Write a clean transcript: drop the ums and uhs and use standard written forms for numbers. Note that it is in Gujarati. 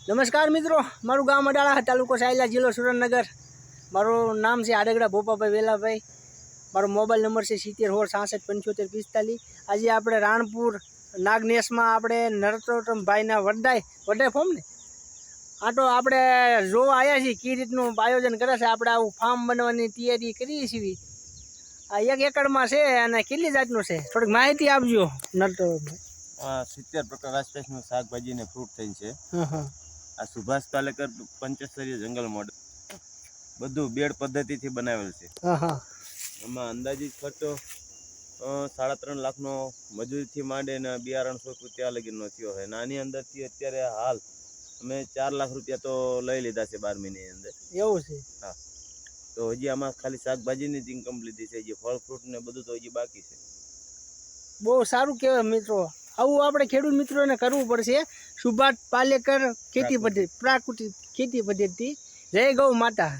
નમસ્કાર મિત્રો, મારું ગામ અડાળા, તાલુકો સાયલા, જિલ્લો સુરેન્દ્રનગર. મારું નામ છે આડગડા ભોપાભાઈ વેલાભાઈ. મારો મોબાઈલ નંબર છે 70 67 75 45. આજે આપણે રાણપુર નાગનેશમાં આપણે નરોત્તમભાઈના વડાઈ ફોર્મ ને આટો આપણે જોવા આવ્યા છીએ કઈ રીતનું આયોજન કરે છે. આપણે આવું ફાર્મ બનવાની તૈયારી કરીએ છીએ. આ 1 એકડમાં છે અને કેટલી જાતનું છે થોડીક માહિતી આપજો નરોત્તમભાઈ. 70 પ્રકાર આસપાસનું શાકભાજી ને ફ્રૂટ થઈ છે. આ સુભાષ પાલેકર પંચસ્તરીય જંગલ મોડલ બધું બેડ પદ્ધતિથી બનાવેલ છે. એમાં અંદાજિત ખર્ચો 3.5 લાખનો મજૂરીથી માંડે ને બિયારણ 100 રૂપિયા લગીનો થયો છે. આની અંદરથી અત્યારે હાલ અમે 4 લાખ રૂપિયા તો લઈ લીધા છે 12 મહિનાની અંદર. એવું છે? હા. તો હજી આમાં ખાલી શાકભાજીની જ ઇન્કમ લીધી છે. જે ફળ ફ્રૂટ ને બધું તો હજી બાકી છે. બહુ સારું કહેવાય મિત્રો. આવું આપણે ખેડૂત મિત્રોને કરવું પડશે. સુભાષ પાલેકર ખેતી પદ્ધતિ, પ્રાકૃતિક ખેતી પદ્ધતિ. જય ગૌ માતા.